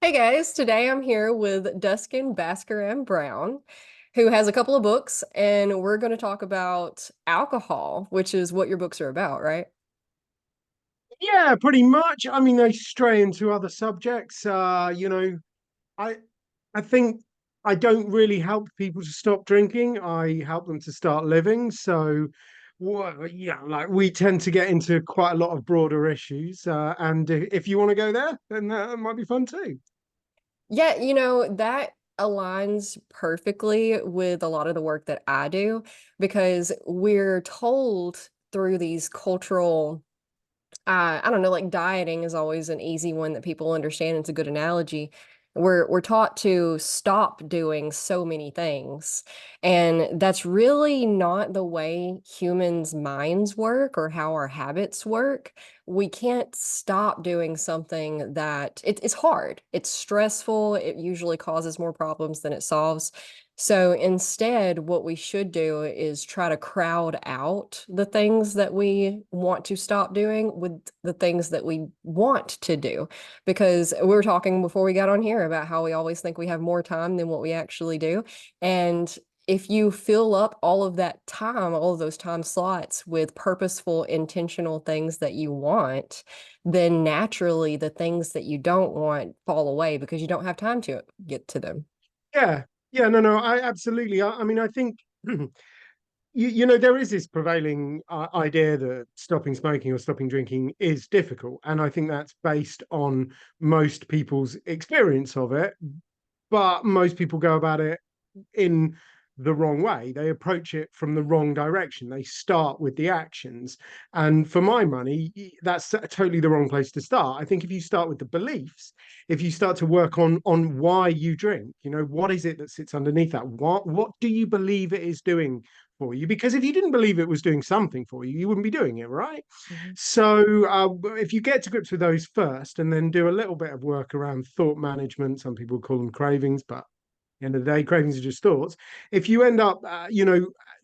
Hey guys, today I'm here with Duskin Baskaram Brown, who has a couple of books, and we're going to talk about alcohol, which is what your books are about, right? Yeah, pretty much. I mean, they stray into other subjects. I I think I don't really help people to stop drinking. I help them to start living. So, yeah, like we tend to get into quite a lot of broader issues. And if you want to go there, then it might be fun too. Yeah, that aligns perfectly with a lot of the work that I do because we're told through these cultural I don't know, like dieting is always an easy one that people understand. It's a good analogy. We're taught to stop doing so many things. And that's really not the way humans' minds work or how our habits work. We can't stop doing something that it's hard. It's stressful. It usually causes more problems than it solves. So instead, what we should do is try to crowd out the things that we want to stop doing with the things that we want to do. Because we were talking before we got on here about how we always think we have more time than what we actually do. And if you fill up all of that time, all of those time slots with purposeful, intentional things that you want, then naturally the things that you don't want fall away because you don't have time to get to them. Yeah, yeah, no, I absolutely. I mean, I think you know there is this prevailing idea that stopping smoking or stopping drinking is difficult, and I think that's based on most people's experience of it. But most people go about it in the wrong way. They approach it from the wrong direction. They start with the actions. And for my money, that's totally the wrong place to start. I think if you start with the beliefs, if you start to work on why you drink, what is it that sits underneath that? What do you believe it is doing for you? Because if you didn't believe it was doing something for you, you wouldn't be doing it, right? Mhm. So if you get to grips with those first and then do a little bit of work around thought management, some people call them cravings, but end of the day, cravings are just thoughts. If you end up,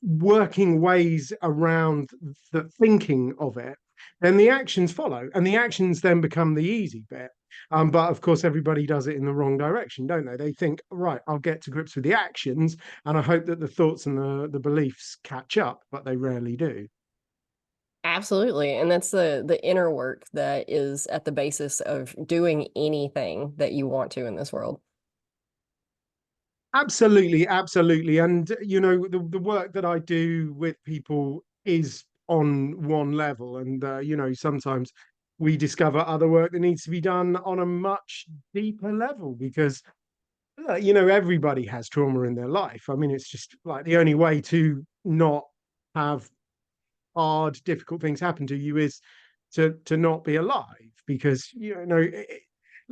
working ways around the thinking of it, then the actions follow, and the actions then become the easy bit. But of course, everybody does it in the wrong direction, don't they? They think, right, I'll get to grips with the actions, and I hope that the thoughts and the beliefs catch up, but they rarely do. Absolutely. And that's the inner work that is at the basis of doing anything that you want to in this world. Absolutely, absolutely. And the work that I do with people is on one level. And sometimes we discover other work that needs to be done on a much deeper level because everybody has trauma in their life. I mean, it's just like the only way to not have hard, difficult things happen to you is to not be alive because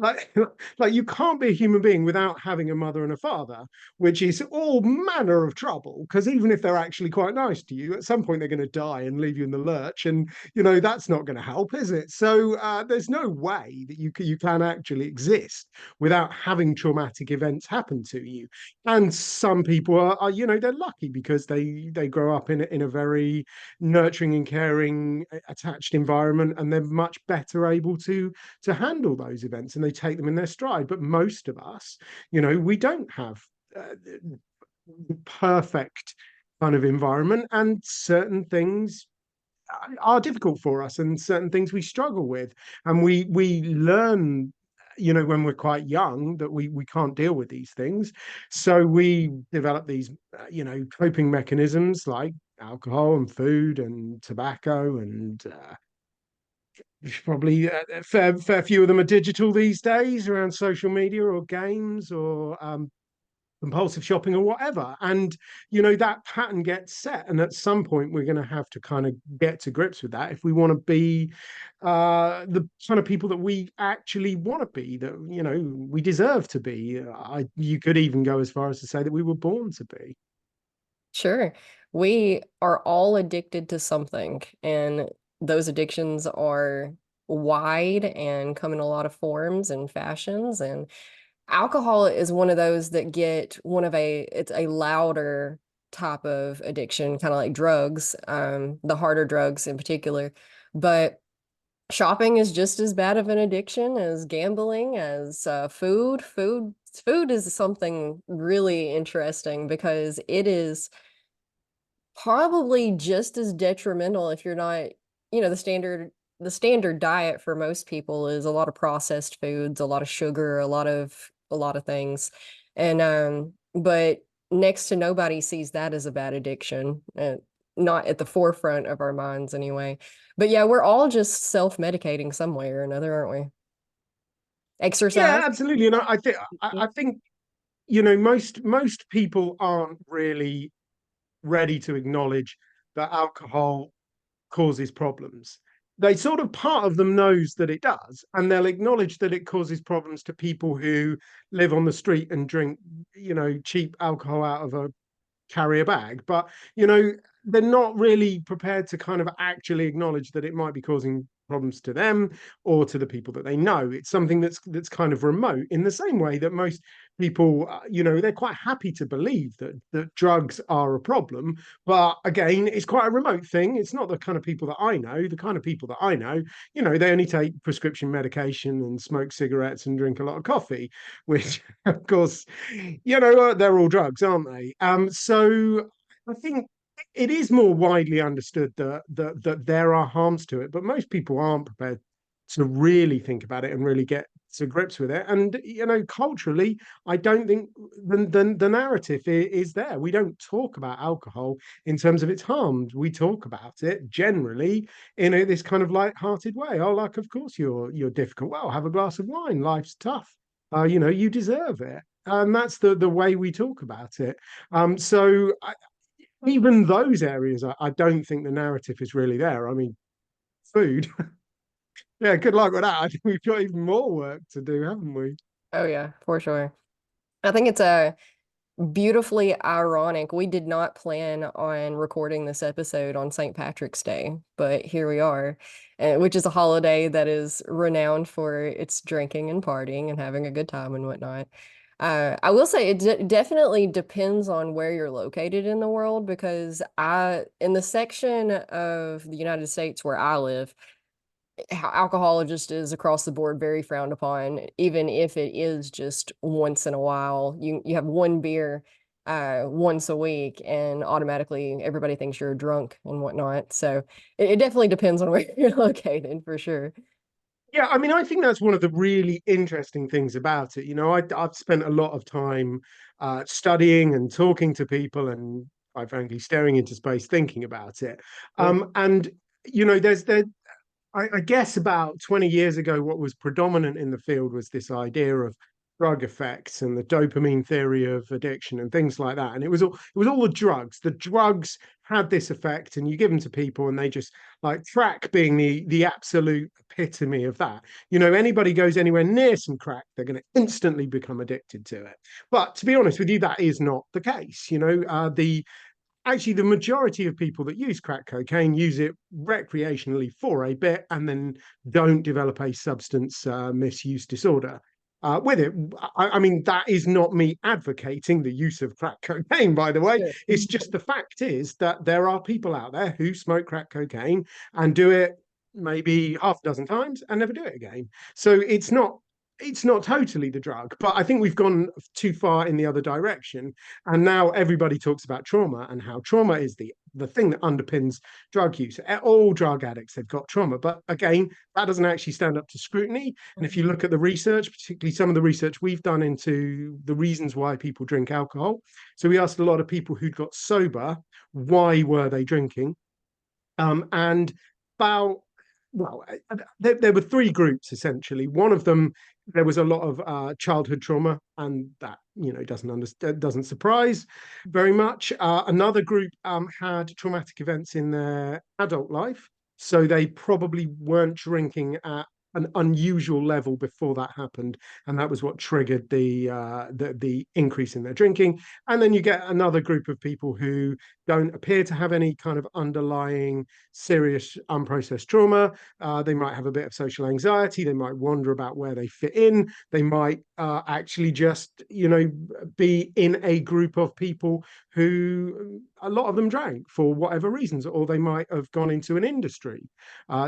like like you can't be a human being without having a mother and a father, which is all manner of trouble because even if they're actually quite nice to you, at some point they're going to die and leave you in the lurch, and that's not going to help, is it? So there's no way that you can actually exist without having traumatic events happen to you. And some people are they're lucky because they grow up in a very nurturing and caring attached environment, and they're much better able to handle those events and they take them in their stride. But most of us, we don't have perfect kind of environment, and certain things are difficult for us and certain things we struggle with, and we learn when we're quite young that we can't deal with these things, so we develop these coping mechanisms like alcohol and food and tobacco, and probably a fair few of them are digital these days around social media or games or compulsive shopping or whatever. And that pattern gets set, and at some point we're going to have to kind of get to grips with that if we want to be the kind of people that we actually want to be, that we deserve to be. You could even go as far as to say that we were born to be. Sure. We are all addicted to something, and those addictions are wide and come in a lot of forms and fashions. And alcohol is one of those that get it's a louder type of addiction, kind of like drugs, the harder drugs in particular. But Shopping is just as bad of an addiction as gambling, as food. Food is something really interesting because it is probably just as detrimental if you're not, the standard diet for most people is a lot of processed foods, a lot of sugar, a lot of things. And but next to nobody sees that as a bad addiction. Not at the forefront of our minds anyway. But yeah, we're all just self-medicating some way or another, aren't we? Yeah, Exercise. absolutely. And I think most people aren't really ready to acknowledge that alcohol causes problems. They sort of part of them knows that it does, and they'll acknowledge that it causes problems to people who live on the street and drink, cheap alcohol out of a carry a bag. But, they're not really prepared to kind of actually acknowledge that it might be causing problems to them or to the people that they know. It's something that's kind of remote in the same way that most people, they're quite happy to believe that drugs are a problem. But again, it's quite a remote thing. It's not the kind of people that I know. The kind of people that I know, they only take prescription medication and smoke cigarettes and drink a lot of coffee, which of course, they're all drugs, aren't they? So I think it is more widely understood that there are harms to it, but most people aren't prepared to really think about it and really get to grips with it. And culturally, I don't think the narrative is there. We don't talk about alcohol in terms of its harms. We talk about it generally in this kind of light-hearted way. Oh, like, of course you're difficult. Well, have a glass of wine. Life's tough. You deserve it. And that's the way we talk about it. So even those areas, I don't think the narrative is really there. I mean, food, yeah, good luck with that. I think we've got even more work to do, haven't we? Oh yeah, for sure. I think it's a beautifully ironic. We did not plan on recording this episode on St. Patrick's Day, but here we are, which is a holiday that is renowned for its drinking and partying and having a good time and whatnot. I will say it definitely depends on where you're located in the world because in the section of the United States where I live, alcohol just is across the board very frowned upon, even if it is just once in a while. You have one beer once a week, and automatically everybody thinks you're drunk and whatnot. So it definitely depends on where you're located for sure. Yeah, I mean, I think that's one of the really interesting things about it. I've spent a lot of time studying and talking to people, and quite frankly, staring into space, thinking about it. Mhm. And I guess about 20 years ago, what was predominant in the field was this idea of drug effects and the dopamine theory of addiction and things like that. And it was all the drugs. The drugs had this effect, and you give them to people, and they just like crack being the absolute epitome of that. Anybody goes anywhere near some crack, they're going to instantly become addicted to it. But to be honest with you, that is not the case. The actually the majority of people that use crack cocaine use it recreationally for a bit and then don't develop a substance misuse disorder with it. I mean, that is not me advocating the use of crack cocaine, by the way. Sure. It's just the fact is that there are people out there who smoke crack cocaine and do it maybe half a dozen times and never do it again. So it's not totally the drug, but I think we've gone too far in the other direction. And now everybody talks about trauma and how trauma is the thing that underpins drug use. All drug addicts have got trauma. But again, that doesn't actually stand up to scrutiny. And if you look at the research, particularly some of the research we've done into the reasons why people drink alcohol. So we asked a lot of people who'd got sober, why were they drinking? And about well, there were three groups essentially. One of them, there was a lot of childhood trauma, and that doesn't surprise very much. Another group had traumatic events in their adult life, so they probably weren't drinking at an unusual level before that happened, and that was what triggered the increase in their drinking. And then you get another group of people who don't appear to have any kind of underlying serious unprocessed trauma. They might have a bit of social anxiety. They might wonder about where they fit in. They might actually just, be in a group of people who a lot of them drank for whatever reasons, or they might have gone into an industry.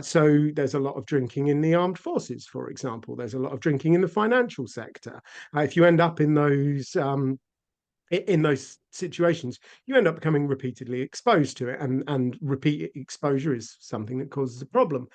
So there's a lot of drinking in the armed forces, for example. There's a lot of drinking in the financial sector. If you end up in those situations, you end up becoming repeatedly exposed to it, and repeat exposure is something that causes a problem.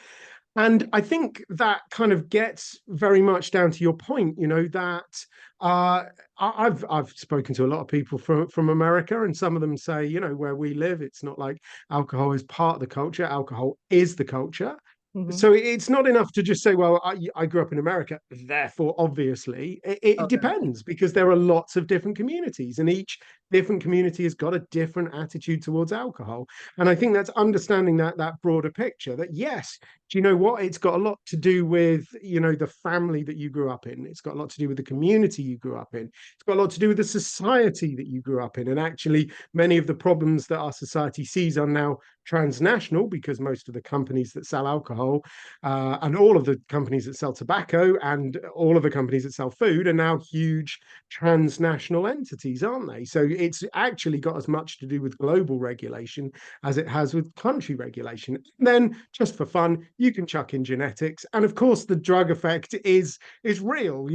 And I think that kind of gets very much down to your point, that I've spoken to a lot of people from America, and some of them say, where we live, it's not like alcohol is part of the culture. Alcohol is the culture. Hmm. So it's not enough to just say, well, I grew up in America, therefore, obviously, it Oh no. depends, because there are lots of different communities, and each different community has got a different attitude towards alcohol. And I think that's understanding that broader picture, that yes, do you know what? It's got a lot to do with, the family that you grew up in. It's got a lot to do with the community you grew up in. It's got a lot to do with the society that you grew up in. And actually, many of the problems that our society sees are now transnational, because most of the companies that sell alcohol, and all of the companies that sell tobacco, and all of the companies that sell food, are now huge transnational entities, aren't they? So it's actually got as much to do with global regulation as it has with country regulation. Then, just for fun, you can chuck in genetics, and of course, the drug effect is real.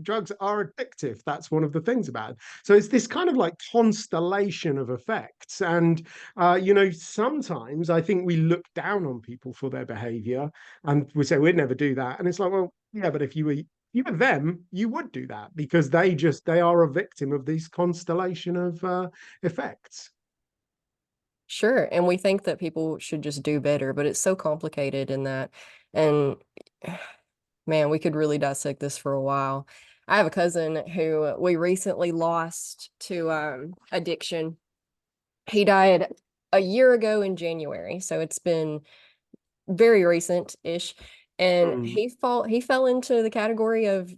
Drugs are addictive. That's one of the things about it. So it's this kind of like constellation of effects, and sometimes I think we look down on people for their behavior, and we say we'd never do that, and it's like, well, yeah, but if you were them, you would do that, because they are a victim of this constellation of effects. Sure. And we think that people should just do better, but it's so complicated in that. And man, we could really dissect this for a while. I have a cousin who we recently lost to addiction. He died a year ago in January, so it's been very recent-ish. And Mm. he fell into the category of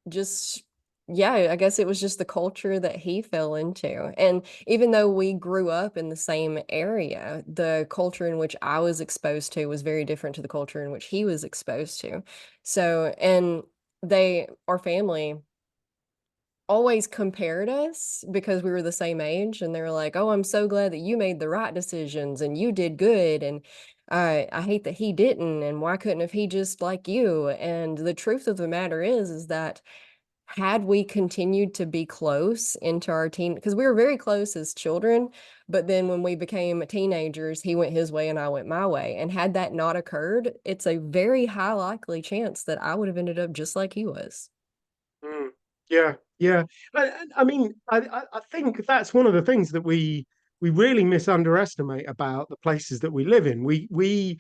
just, yeah, I guess it was just the culture that he fell into. And even though we grew up in the same area, the culture in which I was exposed to was very different to the culture in which he was exposed to. So, and our family always compared us because we were the same age, and they were like, "Oh, I'm so glad that you made the right decisions and you did good, and I hate that he didn't, and why couldn't have he just like you?" And the truth of the matter is that had we continued to be close into our teen, because we were very close as children, but then when we became teenagers, he went his way and I went my way. And had that not occurred, it's a very high likely chance that I would have ended up just like he was. Mm. Yeah, yeah. I mean, I think that's one of the things that we really misunderestimate about the places that we live in. We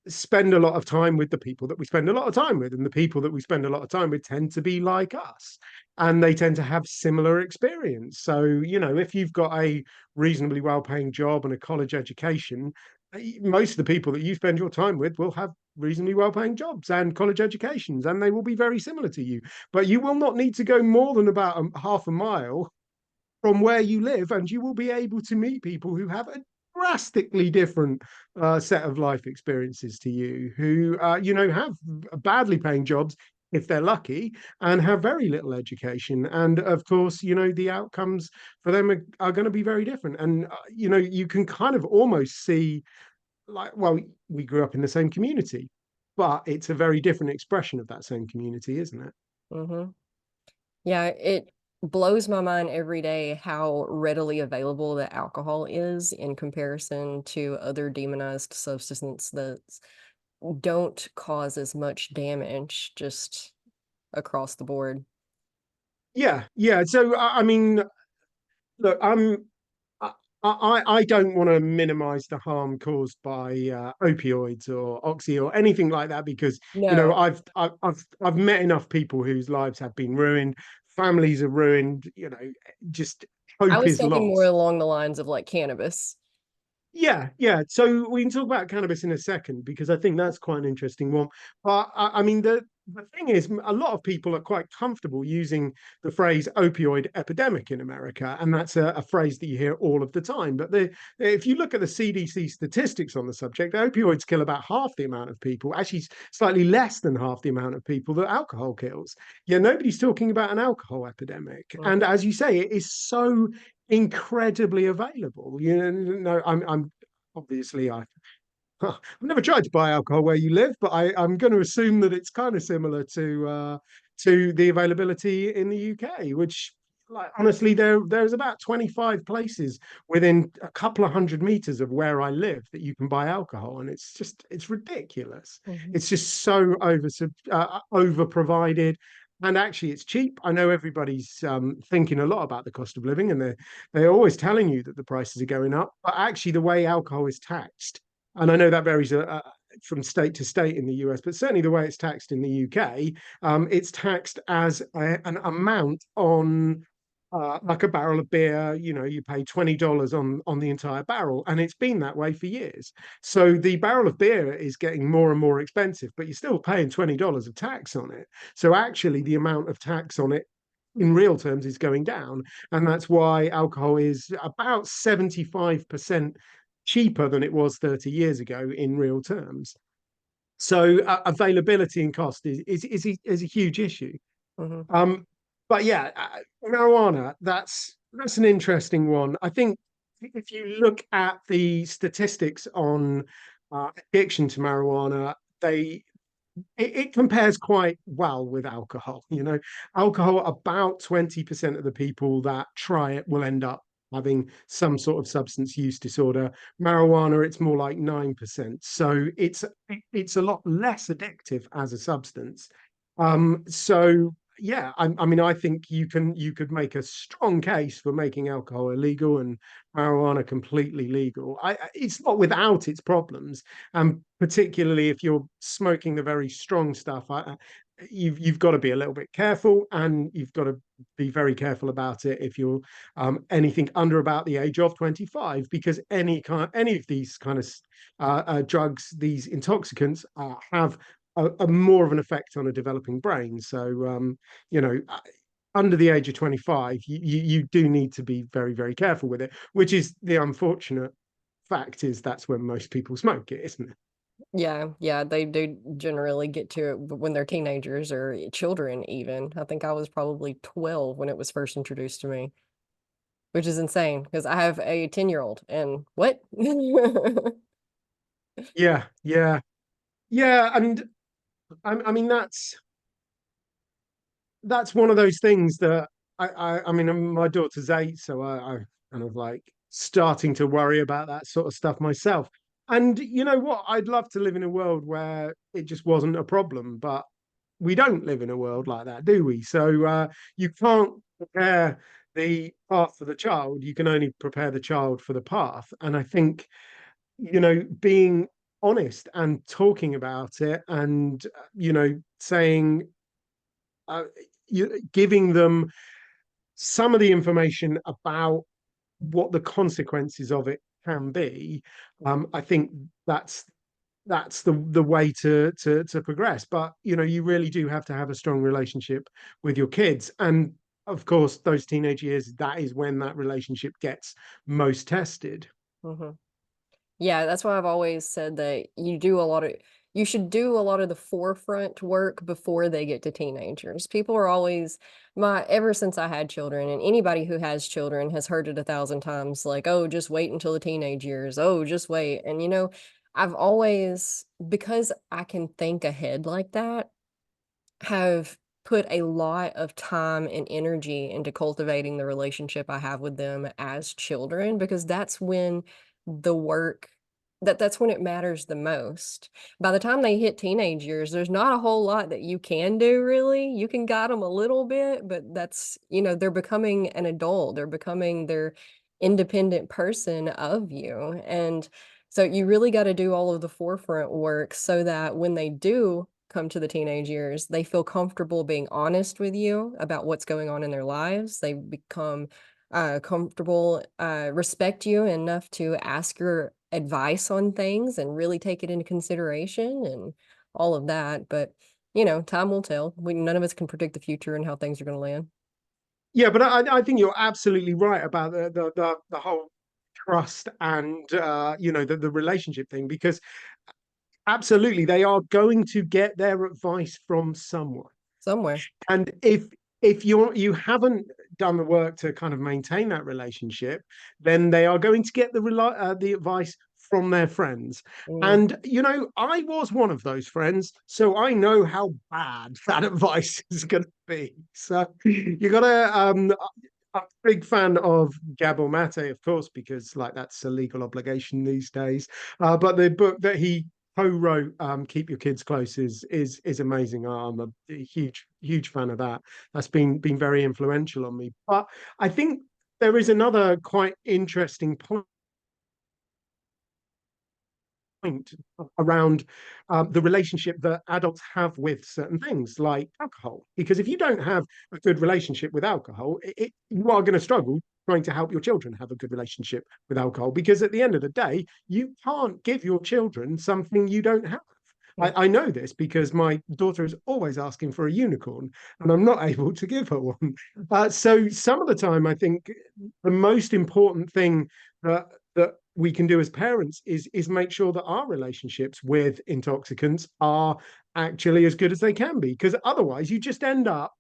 spend a lot of time with the people that we spend a lot of time with, and the people that we spend a lot of time with tend to be like us, and they tend to have similar experience. So, if you've got a reasonably well-paying job and a college education, most of the people that you spend your time with will have reasonably well-paying jobs and college educations, and they will be very similar to you. But you will not need to go more than about half a mile from where you live, and you will be able to meet people who have a drastically different set of life experiences to you, who have badly paying jobs if they're lucky, and have very little education. And of course, the outcomes for them are going to be very different. And you can kind of almost see, like, well, we grew up in the same community, but it's a very different expression of that same community, isn't it? Hmm. Yeah, it blows my mind every day how readily available that alcohol is in comparison to other demonized substances that don't cause as much damage just across the board. Yeah, yeah. So I mean, look, I, I don't want to minimize the harm caused by opioids or oxy or anything like that, because No, I've met enough people whose lives have been ruined, families are ruined, just I hope was is thinking more lost. along the lines of like cannabis. Yeah, yeah. So we can talk about cannabis in a second, because I think that's quite an interesting one. But I mean, the thing is, a lot of people are quite comfortable using the phrase opioid epidemic in America, and that's a phrase that you hear all of the time. But if you look at the CDC statistics on the subject, opioids kill about half the amount of people, actually slightly less than half the amount of people that alcohol kills. Yeah, nobody's talking about an alcohol epidemic. And Mhm. as you say, it is so incredibly available. I'm obviously I've never tried to buy alcohol where you live, but I'm going to assume that it's kind of similar to the availability in the UK, which, like, honestly, there's about 25 places within a couple of 100 meters of where I live that you can buy alcohol, and it's ridiculous. Mhm. It's just so over provided. And actually, it's cheap. I know everybody's thinking a lot about the cost of living, and they're always telling you that the prices are going up. But actually, the way alcohol is taxed, and I know that varies from state to state in the US, but certainly the way it's taxed in the UK, it's taxed as an amount on like a barrel of beer. You pay $20 on the entire barrel, and it's been that way for years. So the barrel of beer is getting more and more expensive, but you're still paying $20 of tax on it. So actually, the amount of tax on it in real terms is going down. And that's why alcohol is about 75% cheaper than it was 30 years ago in real terms. So availability and cost is a huge issue. Mhm. Um, but yeah, marijuana, that's an interesting one. I think if you look at the statistics on addiction to marijuana, it compares quite well with alcohol. Alcohol, about 20% of the people that try it will end up having some sort of substance use disorder. Marijuana, it's more like 9%. So it's a lot less addictive as a substance. So yeah, I mean, I think you could make a strong case for making alcohol illegal and marijuana completely legal. It's not without its problems, and particularly if you're smoking the very strong stuff, you've got to be a little bit careful, and you've got to be very careful about it if you're anything under about the age of 25, because any of these kind of drugs, these intoxicants, have a more of an effect on a developing brain. So you know. Under the age of 25, you do need to be very, very careful with it, which is the unfortunate fact is that's when most people smoke it, isn't it? Yeah, yeah, they do generally get to it when they're teenagers or children even. I think I was probably 12 when it was first introduced to me, which is insane because I have a 10-year-old and what? Yeah, yeah, yeah. And I mean, that's one of those things that I mean, my daughter's 8, so I kind of like starting to worry about that sort of stuff myself. And you know what? I'd love to live in a world where it just wasn't a problem, but we don't live in a world like that, do we? So you can't prepare the path for the child. You can only prepare the child for the path. And I think, being honest and talking about it, and saying, uh, giving them some of the information about what the consequences of it can be. I think that's the way to progress. But you really do have to have a strong relationship with your kids, and of course, those teenage years, that is when that relationship gets most tested. Mhm. Yeah, that's why I've always said that you should do a lot of the forefront work before they get to teenagers. People are always my ever since I had children, and anybody who has children has heard it 1,000 times, like, oh, just wait until the teenage years. Oh, just wait. And I've always, because I can think ahead like that, have put a lot of time and energy into cultivating the relationship I have with them as children because that's when the work that's when it matters the most. By the time they hit teenage years, there's not a whole lot that you can do really. You can guide them a little bit, but they're becoming an adult. They're becoming their independent person of you. And so you really got to do all of the forefront work so that when they do come to the teenage years, they feel comfortable being honest with you about what's going on in their lives. They become comfortable, respect you enough to ask your advice on things and really take it into consideration and all of that. But time will tell. None of us can predict the future and how things are going to land. Yeah, but I think you're absolutely right about the whole trust and the relationship thing, because absolutely they are going to get their advice from someone. Somewhere. And if you haven't done the work to kind of maintain that relationship, then they are going to get the advice from their friends. Mm. And I was one of those friends, so I know how bad that advice is going to be. So you got to I'm a big fan of Gabor Mate, of course, because like that's a legal obligation these days. But the book that he co-wrote, "Keep Your Kids Close," is amazing. I'm a huge fan of that. That's been very influential on me. But I think there is another quite interesting point around the relationship that adults have with certain things like alcohol. Because if you don't have a good relationship with alcohol, you are going to struggle trying to help your children have a good relationship with alcohol. Because at the end of the day, you can't give your children something you don't have. Yeah. I know this because my daughter is always asking for a unicorn, and I'm not able to give her one. So some of the time, I think the most important thing that we can do as parents is make sure that our relationships with intoxicants are actually as good as they can be. Because otherwise, you just end up,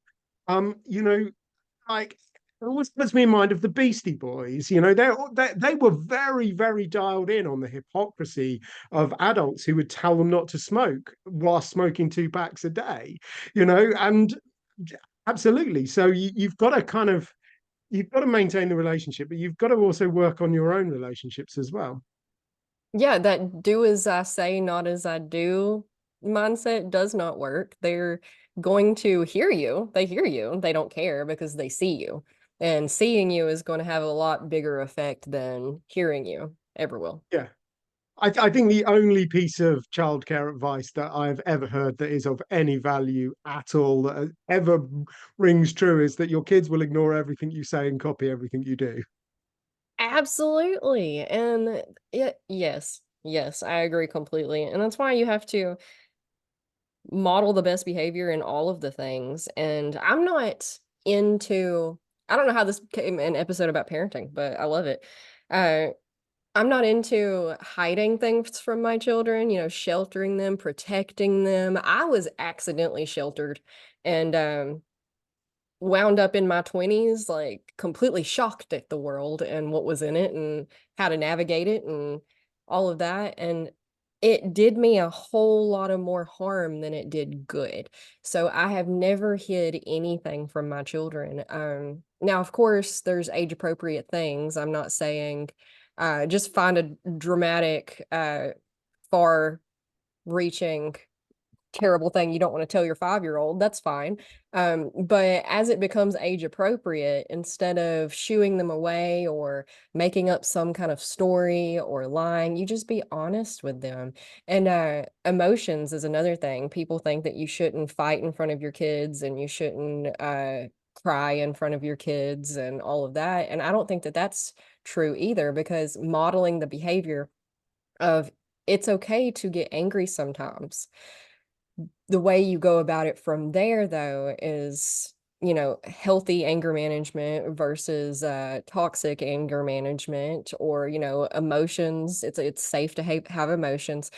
like it always puts me in mind of the Beastie Boys. They were very dialed in on the hypocrisy of adults who would tell them not to smoke while smoking 2 packs a day. And absolutely. So you've got to maintain the relationship, but you've got to also work on your own relationships as well. Yeah, that do as I say, not as I do mindset does not work. They're going to hear you. They hear you. They don't care because they see you. And seeing you is going to have a lot bigger effect than hearing you ever will. Yeah. I think the only piece of childcare advice that I've ever heard that is of any value at all that ever rings true is that your kids will ignore everything you say and copy everything you do. Absolutely. And yes, I agree completely. And that's why you have to model the best behavior in all of the things. And I'm not into, I don't know how this became an episode about parenting, but I love it. Uh, I'm not into hiding things from my children, sheltering them, protecting them. I was accidentally sheltered and wound up in my 20s like completely shocked at the world and what was in it and how to navigate it and all of that, and it did me a whole lot of more harm than it did good. So I have never hid anything from my children. Now of course there's age appropriate things. I'm not saying just find a dramatic far reaching terrible thing you don't want to tell your 5-year-old, that's fine. But as it becomes age appropriate, instead of shooing them away or making up some kind of story or lying, you just be honest with them. And emotions is another thing. People think that you shouldn't fight in front of your kids and you shouldn't cry in front of your kids and all of that. And I don't think that that's true either, because modeling the behavior of it's okay to get angry sometimes. The way you go about it from there, though, is, healthy anger management versus toxic anger management, or, emotions. It's safe to have emotions.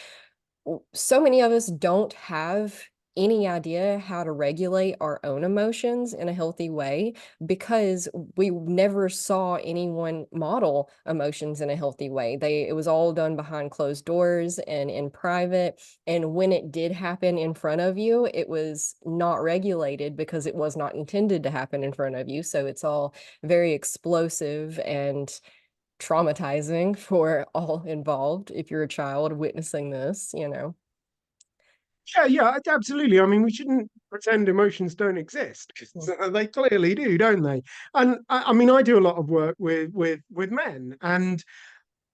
So many of us don't have any idea how to regulate our own emotions in a healthy way because we never saw anyone model emotions in a healthy way. It was all done behind closed doors and in private. And when it did happen in front of you, it was not regulated because it was not intended to happen in front of you. So it's all very explosive and traumatizing for all involved if you're a child witnessing this. Yeah, absolutely. I mean, we shouldn't pretend emotions don't exist because they clearly do, don't they? And I mean, I do a lot of work with men, and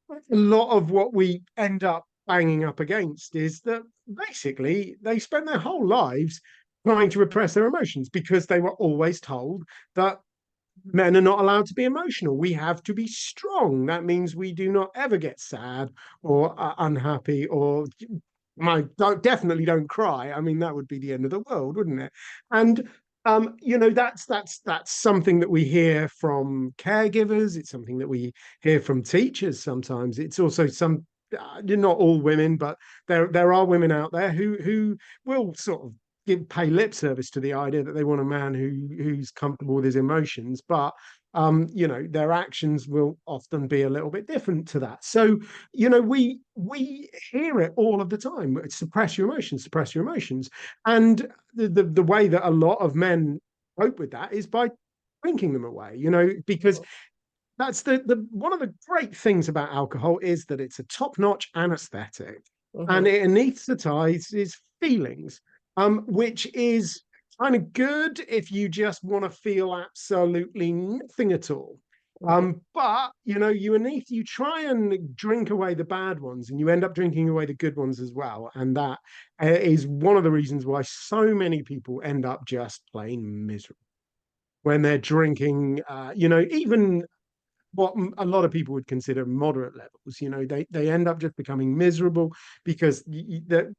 a lot of what we end up banging up against is that basically they spend their whole lives trying to repress their emotions because they were always told that men are not allowed to be emotional. We have to be strong. That means we do not ever get sad or unhappy or my definitely don't cry. I mean, that would be the end of the world, wouldn't it? And that's something that we hear from caregivers. It's something that we hear from teachers sometimes. It's also some not all women, but there are women out there who will sort of pay lip service to the idea that they want a man who's comfortable with his emotions, but their actions will often be a little bit different to that. So we hear it all of the time. Suppress your emotions, suppress your emotions. And the way that a lot of men cope with that is by drinking them away, because that's the one of the great things about alcohol is that it's a top-notch anesthetic and Hmm. it anesthetizes feelings, which is kind of good if you just want to feel absolutely nothing at all. Hmm. But you try and drink away the bad ones, and you end up drinking away the good ones as well. And that is one of the reasons why so many people end up just plain miserable when they're drinking. Even what a lot of people would consider moderate levels. They end up just becoming miserable because the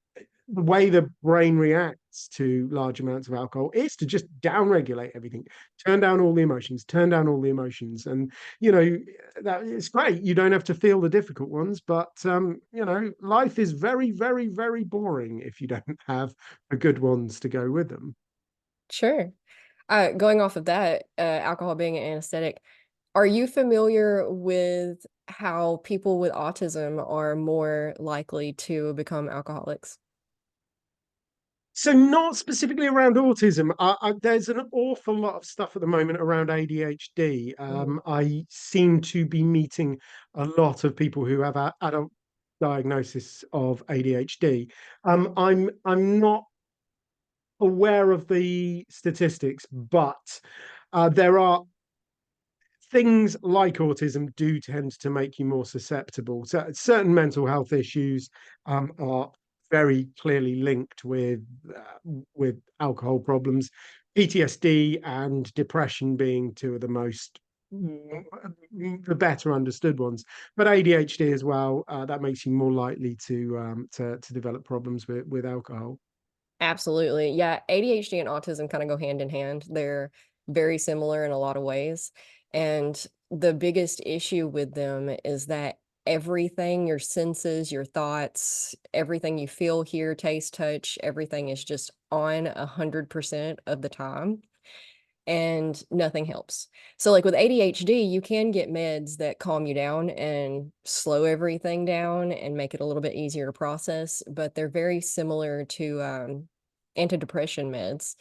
way the brain reacts to large amounts of alcohol is to just downregulate everything, turn down all the emotions, and that it's great. You don't have to feel the difficult ones, but life is very, very, very boring if you don't have the good ones to go with them. Sure. Going off of that, alcohol being an anesthetic, are you familiar with how people with autism are more likely to become alcoholics? So not specifically around autism. There's an awful lot of stuff at the moment around ADHD. Mhm. I seem to be meeting a lot of people who have a adult diagnosis of ADHD. I'm not aware of the statistics, but there are things like autism do tend to make you more susceptible. So certain mental health issues are very clearly linked with alcohol problems, PTSD and depression being two of the most the better understood ones, but ADHD as well. That makes you more likely to develop problems with alcohol. Absolutely. Yeah, ADHD and autism kind of go hand in hand. They're very similar in a lot of ways. And the biggest issue with them is that everything, your senses, your thoughts, everything you feel, hear, taste, touch, everything is just on 100% of the time and nothing helps. So like with ADHD, you can get meds that calm you down and slow everything down and make it a little bit easier to process, but they're very similar to antidepressant meds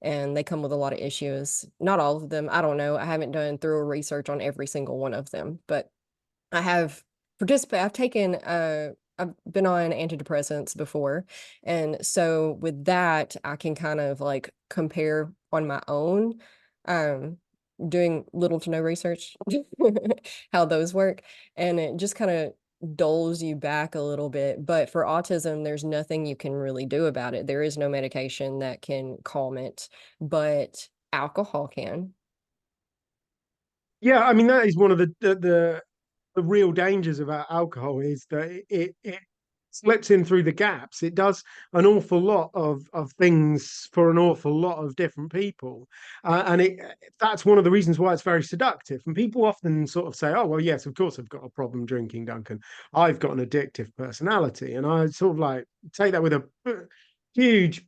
and they come with a lot of issues. Not all of them. I don't know. I haven't done thorough research on every single one of them, but I have I've taken I've been on antidepressants before. And so with that, I can kind of like compare on my own, um, doing little to no research how those work. And it just kind of dulls you back a little bit. But for autism, there's nothing you can really do about it. There is no medication that can calm it, but alcohol can. Yeah, I mean that is one of the real dangers about alcohol is that it slips in through the gaps. It does an awful lot of things for an awful lot of different people, and that's one of the reasons why it's very seductive. And people often sort of say, "Oh, well, yes, of course, I've got a problem drinking, Duncan. I've got an addictive personality," and I sort of like take that with a huge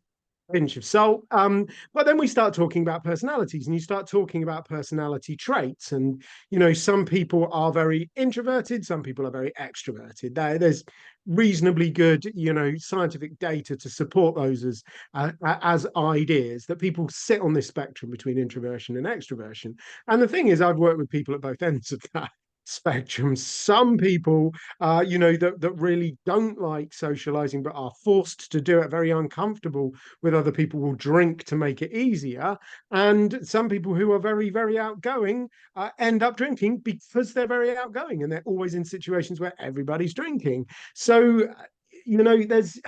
pinch of salt. But then we start talking about personalities, and you start talking about personality traits, and some people are very introverted, some people are very extroverted. There's reasonably good, scientific data to support those as ideas that people sit on this spectrum between introversion and extroversion. And the thing is, I've worked with people at both ends of that spectrum. Some people, that really don't like socializing but are forced to do it, very uncomfortable with other people, will drink to make it easier. And some people who are very, very outgoing end up drinking because they're very outgoing and they're always in situations where everybody's drinking. So, there's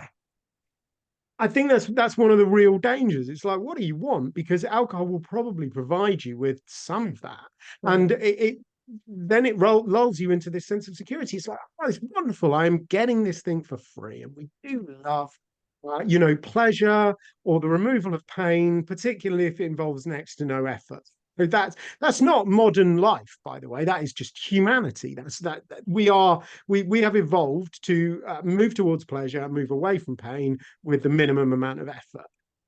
I think that's one of the real dangers. It's like, what do you want? Because alcohol will probably provide you with some of that, and Mhm. it then it lulls you into this sense of security. It's like, oh, it's wonderful. I am getting this thing for free. And we do love, pleasure or the removal of pain, particularly if it involves next to no effort. So that's not modern life, by the way. That is just humanity. That we have evolved to move towards pleasure, move away from pain with the minimum amount of effort.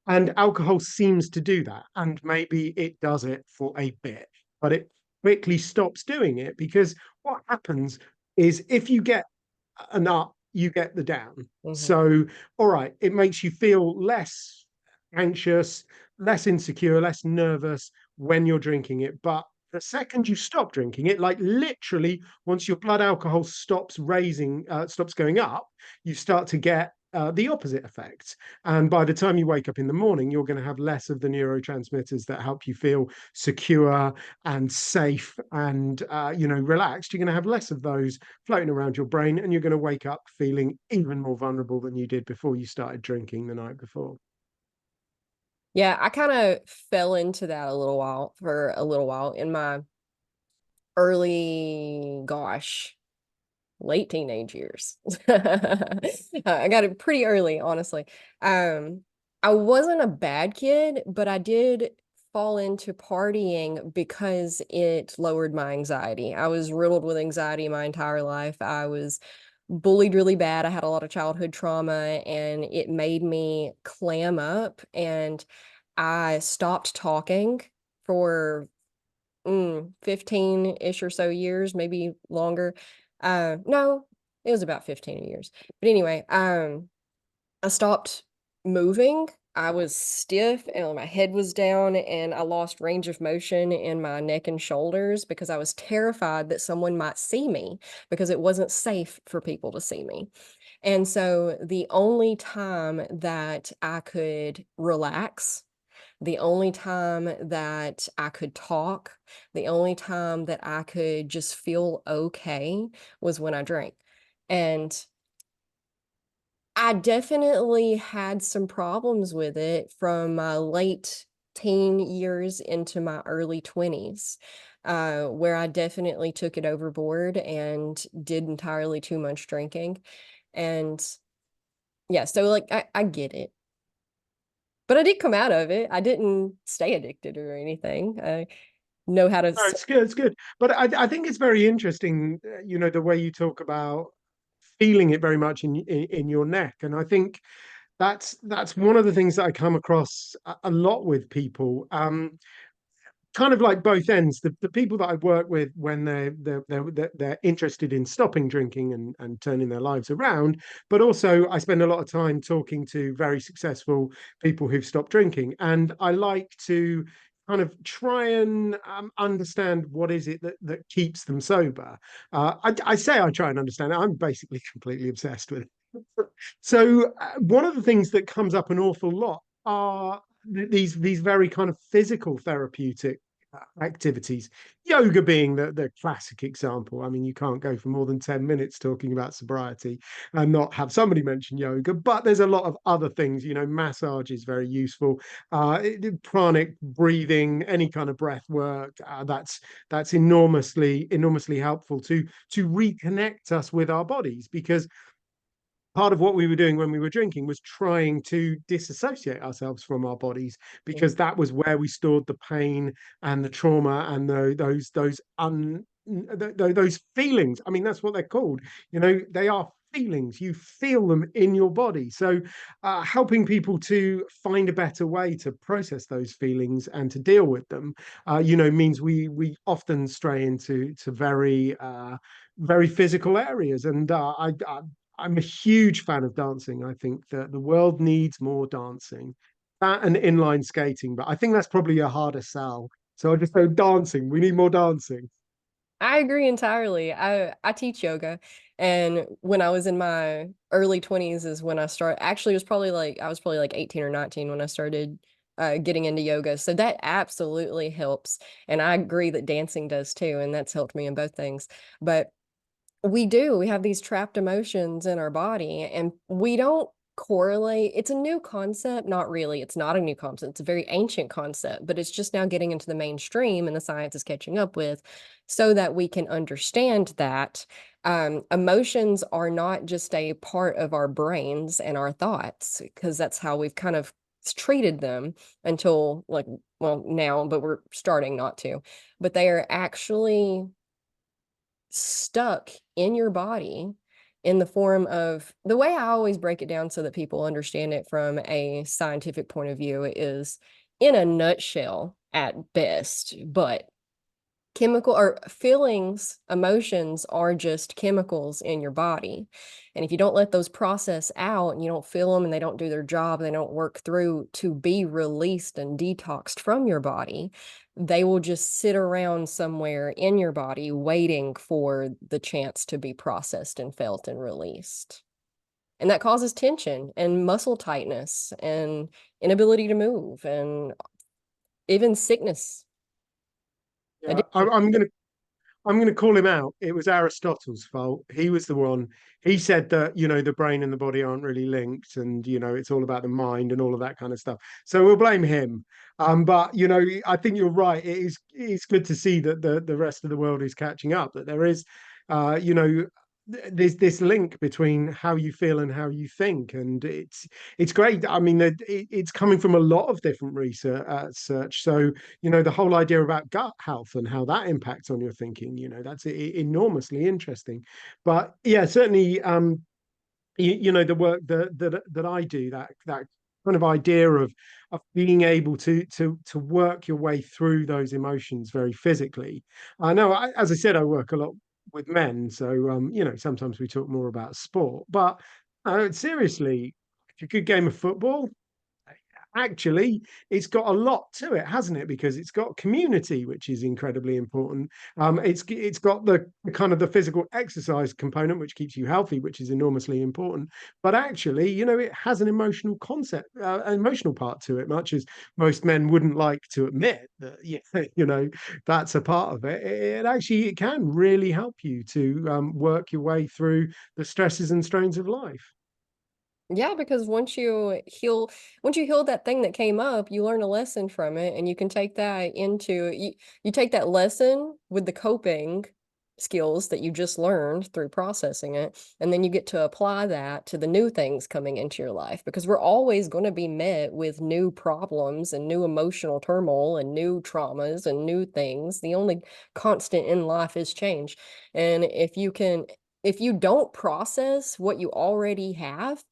And alcohol seems to do that. And maybe it does it for a bit, but it quickly stops doing it because what happens is if you get an up, you get the down. Mhm. So, all right, it makes you feel less anxious, less insecure, less nervous when you're drinking it. But the second you stop drinking it, like literally, once your blood alcohol stops going up, you start to get the opposite effect. And by the time you wake up in the morning, you're going to have less of the neurotransmitters that help you feel secure and safe and relaxed. You're going to have less of those floating around your brain, and you're going to wake up feeling even more vulnerable than you did before you started drinking the night before. Yeah, I kind of fell into that a little while in my early, gosh, late teenage years. I got it pretty early, honestly. Um, I wasn't a bad kid, but I did fall into partying because it lowered my anxiety. I was riddled with anxiety my entire life. I was bullied really bad. I had a lot of childhood trauma, and it made me clam up, and I stopped talking for 15-ish or so years, maybe longer. No, it was about 15 years. But anyway, I stopped moving. I was stiff and my head was down, and I lost range of motion in my neck and shoulders because I was terrified that someone might see me because it wasn't safe for people to see me. And so the only time that I could relax, the only time that I could talk, the only time that I could just feel okay was when I drank. And I definitely had some problems with it from my late teen years into my early 20s, where I definitely took it overboard and did entirely too much drinking. And yeah, so like I get it. But I did come out of it. I didn't stay addicted or anything. I know how to. No, it's good. It's good. But I think it's very interesting, the way you talk about feeling it very much in your neck. And I think that's one of the things that I come across a lot with people. Kind of like both ends. The people that I work with when they're interested in stopping drinking and turning their lives around, but also I spend a lot of time talking to very successful people who've stopped drinking, and I like to kind of try and understand what is it that keeps them sober. I say I try and understand it. I'm basically completely obsessed with it. So one of the things that comes up an awful lot are these very kind of physical therapeutic activities. Yoga being the classic example. I mean, you can't go for more than 10 minutes talking about sobriety and not have somebody mention yoga, but there's a lot of other things. Massage is very useful. Pranic breathing, any kind of breath work, that's enormously helpful to reconnect us with our bodies, because part of what we were doing when we were drinking was trying to disassociate ourselves from our bodies, because that was where we stored the pain and the trauma and those feelings. I mean, that's what they're called. They are feelings. You feel them in your body. So helping people to find a better way to process those feelings and to deal with them, means we often stray into very physical areas. And I'm a huge fan of dancing. I think that the world needs more dancing. That and inline skating, but I think that's probably a harder sell. So I just go dancing. We need more dancing. I agree entirely. I teach yoga, and when I was in my early 20s is when I started. Actually, it was probably like I was probably like 18 or 19 when I started getting into yoga. So that absolutely helps, and I agree that dancing does too, and that's helped me in both things. But we have these trapped emotions in our body, and we don't correlate. It's a new concept, not really. It's not a new concept. It's a very ancient concept, but it's just now getting into the mainstream and the science is catching up with so that we can understand that emotions are not just a part of our brains and our thoughts, because that's how we've kind of treated them until like, well, now, but we're starting not to. But they are actually stuck in your body in the form of the way I always break it down so that people understand it from a scientific point of view is in a nutshell at best, but chemical or feelings, emotions are just chemicals in your body. And if you don't let those process out and you don't feel them and they don't do their job, they don't work through to be released and detoxed from your body, they will just sit around somewhere in your body waiting for the chance to be processed and felt and released. And that causes tension and muscle tightness and inability to move and even sickness. Yeah, Addiction. I'm going to call him out. It was Aristotle's fault. He was the one. He said that, the brain and the body aren't really linked and, it's all about the mind and all of that kind of stuff. So we'll blame him. But, I think you're right. It's good to see that the rest of the world is catching up, that there is, uh, you know, there's this link between how you feel and how you think, and it's great. I mean, it's coming from a lot of different research. So the whole idea about gut health and how that impacts on your thinking, that's enormously interesting. But yeah, certainly, the work that I do, that kind of idea of being able to work your way through those emotions very physically. I know, as I said, I work a lot with men, so sometimes we talk more about sport, but seriously, a good game of football, actually it's got a lot to it, hasn't it? Because it's got community, which is incredibly important. It's got the kind of the physical exercise component, which keeps you healthy, which is enormously important. But actually, it has an emotional concept, an emotional part to it, much as most men wouldn't like to admit that. Yeah, that's a part of it. It actually it can really help you to work your way through the stresses and strains of life. Yeah, because once you heal that thing that came up, you learn a lesson from it and you can take that into you take that lesson with the coping skills that you just learned through processing it, and then you get to apply that to the new things coming into your life because we're always going to be met with new problems and new emotional turmoil and new traumas and new things. The only constant in life is change. And if you don't process what you already have,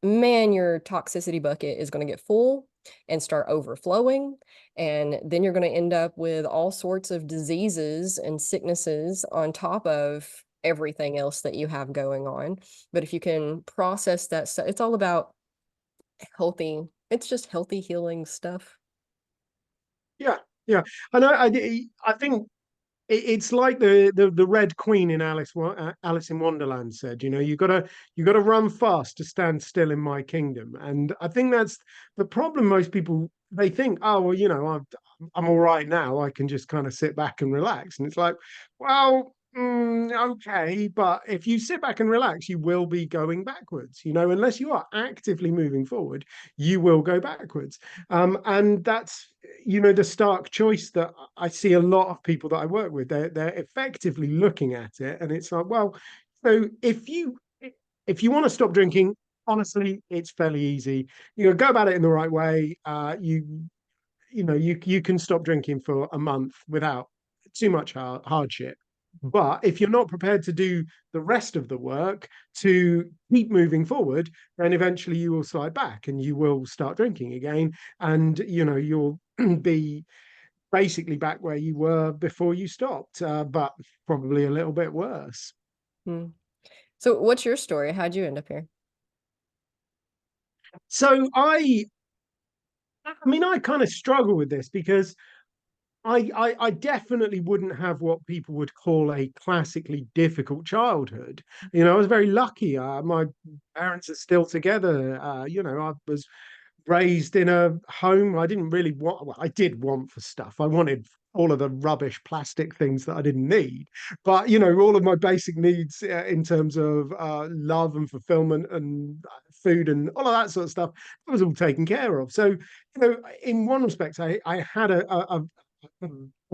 man, your toxicity bucket is going to get full and start overflowing. And then you're going to end up with all sorts of diseases and sicknesses on top of everything else that you have going on. But if you can process that stuff, it's all about healthy, it's just healthy healing stuff. Yeah, yeah, and I think it's like the Red Queen in Alice in Wonderland said, you got to run fast to stand still in my kingdom. And I think that's the problem. Most people, they think, oh well, I'm all right now. I can just kind of sit back and relax. And it's like, well, okay, but if you sit back and relax, you will be going backwards. Unless you are actively moving forward, you will go backwards. And that's the stark choice that I see a lot of people that I work with. They're effectively looking at it, and it's like, well, so if you want to stop drinking, honestly, it's fairly easy. Go about it in the right way. You can stop drinking for a month without too much hardship. But if you're not prepared to do the rest of the work to keep moving forward, then eventually you will slide back and you will start drinking again. And, you'll be basically back where you were before you stopped, but probably a little bit worse. Hmm. So what's your story? How'd you end up here? So I mean, I kind of struggle with this because I definitely wouldn't have what people would call a classically difficult childhood. I was very lucky. My parents are still together. I was raised in a home I didn't really want. Well, I did want for stuff. I wanted all of the rubbish plastic things that I didn't need. But all of my basic needs in terms of love and fulfillment and food and all of that sort of stuff, that was all taken care of. So, in one respect, I had a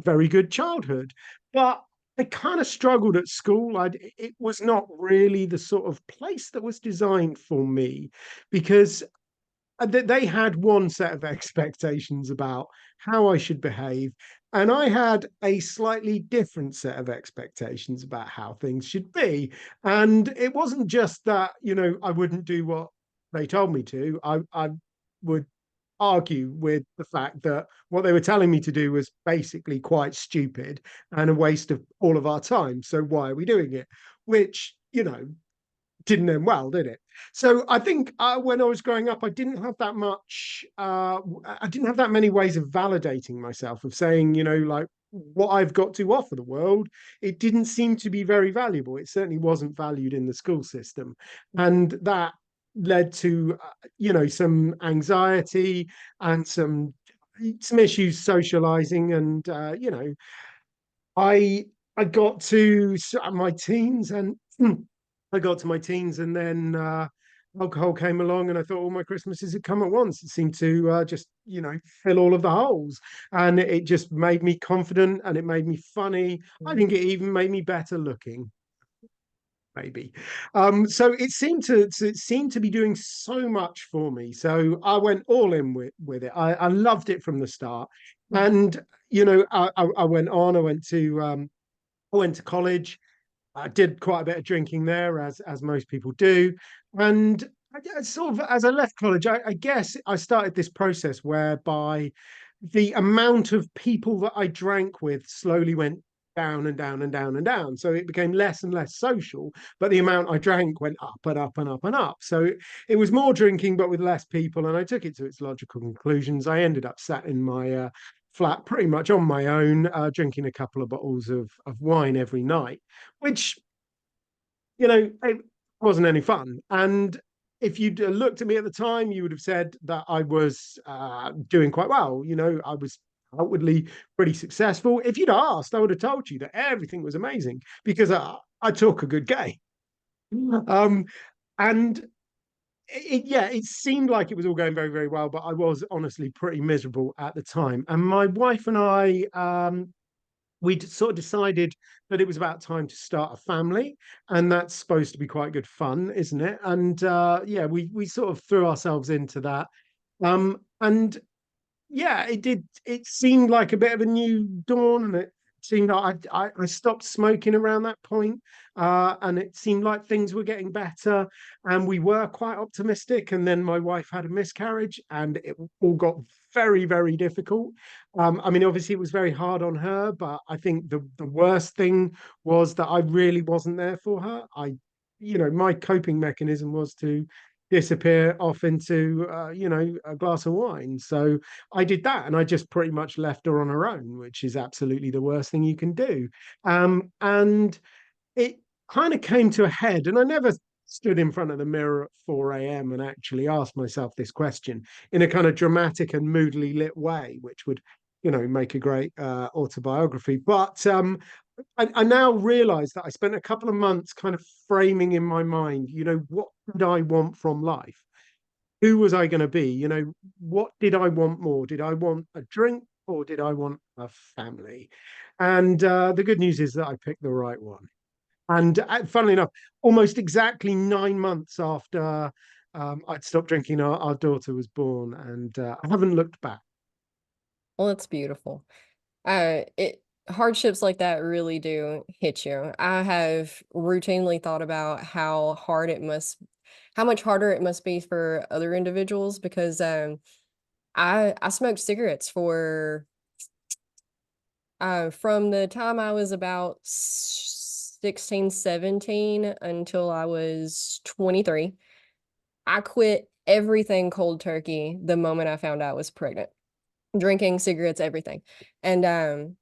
very good childhood, but I kind of struggled at school. It was not really the sort of place that was designed for me because they had one set of expectations about how I should behave, and I had a slightly different set of expectations about how things should be. And it wasn't just that, I wouldn't do what they told me to. I would argue with the fact that what they were telling me to do was basically quite stupid and a waste of all of our time. So why are we doing it? Which, didn't end well, did it? So I think when I was growing up, I didn't have that much. I didn't have that many ways of validating myself, of saying, like what I've got to offer the world. It didn't seem to be very valuable. It certainly wasn't valued in the school system, and that led to, some anxiety and some issues socializing, and I I got to my teens and I got to my teens and then alcohol came along and I thought all my Christmases had come at once. It seemed to just, fill all of the holes. And it just made me confident and it made me funny. I think it even made me better looking, maybe. So it seemed to be doing so much for me. So I went all in with it. I loved it from the start. And, I went on, I went to college. I did quite a bit of drinking there, as most people do, and sort of as I left college, I guess I started this process whereby the amount of people that I drank with slowly went down and down and down and down. So it became less and less social, but the amount I drank went up and up and up and up. So it was more drinking, but with less people. And I took it to its logical conclusions. I ended up sat in my flat pretty much on my own, drinking a couple of bottles of wine every night, which, it wasn't any fun. And if you'd looked at me at the time, you would have said that I was doing quite well. I was outwardly pretty successful. If you'd asked, I would have told you that everything was amazing because I took a good game. Um, and it seemed like it was all going very, very well, but I was honestly pretty miserable at the time. And my wife and I, we'd sort of decided that it was about time to start a family, and that's supposed to be quite good fun, isn't it? And yeah, we sort of threw ourselves into that. And yeah, it did. It seemed like a bit of a new dawn, and it seemed like I stopped smoking around that point, and it seemed like things were getting better, and we were quite optimistic. And then my wife had a miscarriage, and it all got very, very difficult. I mean, obviously, it was very hard on her, but I think the worst thing was that I really wasn't there for her. My coping mechanism was to disappear off into a glass of wine. So I did that, and I just pretty much left her on her own, which is absolutely the worst thing you can do. And it kind of came to a head, and I never stood in front of the mirror at 4 a.m. and actually asked myself this question in a kind of dramatic and moodily lit way, which would, make a great autobiography. But I now realize that I spent a couple of months kind of framing in my mind, what did I want from life? Who was I going to be? What did I want more? Did I want a drink or did I want a family? And the good news is that I picked the right one. And funnily enough, almost exactly 9 months after I'd stopped drinking, our daughter was born, and I haven't looked back. Well, it's beautiful. It hardships like that really do hit you. I have routinely thought about how much harder it must be for other individuals because I smoked cigarettes for from the time I was about 16, 17 until I was 23. I quit everything cold turkey the moment I found out I was pregnant. Drinking, cigarettes, everything. And